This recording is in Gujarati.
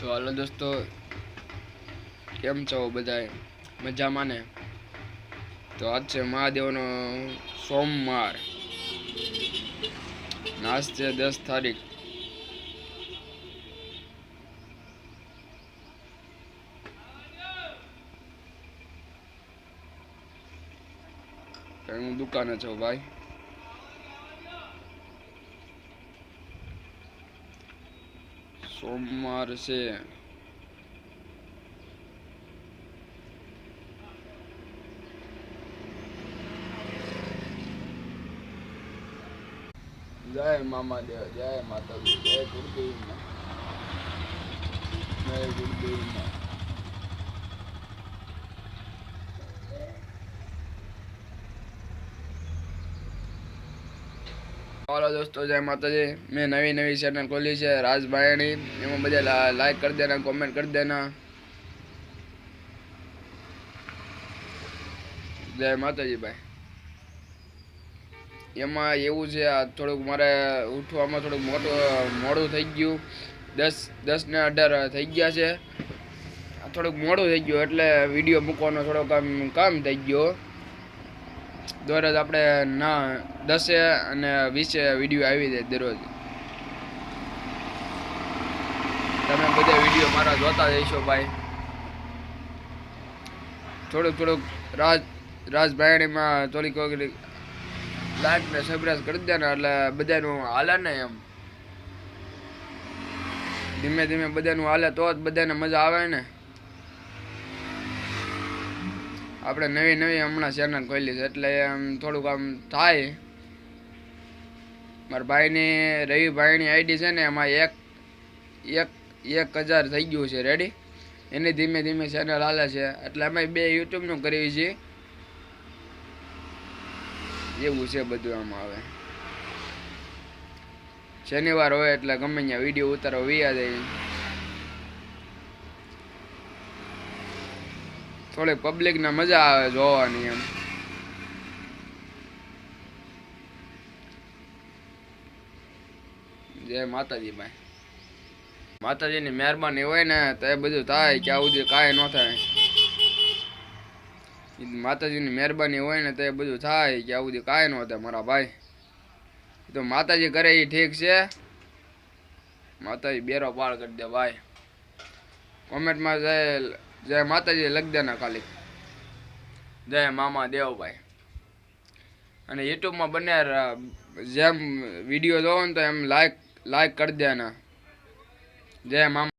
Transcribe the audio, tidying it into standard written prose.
તો હાલો દોસ્તો, કેમ છો બધાય? મજામાં ને? તો આજ છે મહાદેવનો સોમવાર, આજ છે 10 તારીખ. હું દુકાને છું ભાઈ. સોમવાર છે. જય મામાદેવ, જય માતાજી, જય ગુરુદેવમાં, જય ગુરુદેવમાં. હાલો દોસ્તો, જય માતાજી. મેં નવી ચેનલ ખોલી છે રાજભાઈની. એમાં બધા લાઈક કરી દેના, કોમેન્ટ કરી દેના. જય માતાજી ભાઈ. એમાં એવું છે, આ થોડુંક મારે ઉઠવામાં થોડુંક મોડું થઈ ગયું. 10 ને 18 થઈ ગયા છે. થોડુંક મોડું થઈ ગયું એટલે વિડીયો મૂકવાનો થોડોક કામ થઈ ગયો. દરરોજ આપણે 10 અને 20 વિડીયો આવી જાય દરરોજ. તમે બધા વિડીયો મારા જોતા જઈશો ભાઈ. થોડુંક રાજભાઈણીમાં થોડીક લાઈક ને સબસ્ક્રાઇબ કરી દે ને એટલે બધાનું હાલે ને એમ. ધીમે ધીમે બધાનું હાલે તો જ બધાને મજા આવે ને. આપણે નવી હમણાં ચેનલ ખોલી છે એટલે એમ થોડુંક આમ થાય. મારા ભાઈની રવિભાઈની આઈડી છે ને, એમાં 1000 થઈ ગયું છે રેડી. એની ધીમે ધીમે ચેનલ હાલે છે એટલે અમે 2 યુટ્યુબનું કરીએ છીએ. એવું છે બધું. આમાં આવે શનિવાર હોય એટલે ગમે ત્યાં વિડીયો ઉતારવા વિયા જાય. થોડીક પબ્લિક ને મજા આવે જોવાની એમ. જય માતાજી ભાઈ. માતાજીની મહેરબાની હોય ને તો એ બધું થાય, કે આવું બધું કાંઈ ન થાય. માતાજીની મહેરબાની હોય ને તો એ બધું થાય, કે આવું બધું કાંઈ ન થાય મારા ભાઈ. તો માતાજી કરે એ ઠીક છે. માતાજી બેરો પાર કરી દે ભાઈ. કોમેન્ટમાં જય માતાજી લખી દેના ખાલી. જય મામા દેવભાઈ. અને યુટ્યુબમાં બંને જેમ વિડીયો જોવો ને તો એમ લાઈક કરી દેના. જય મામા.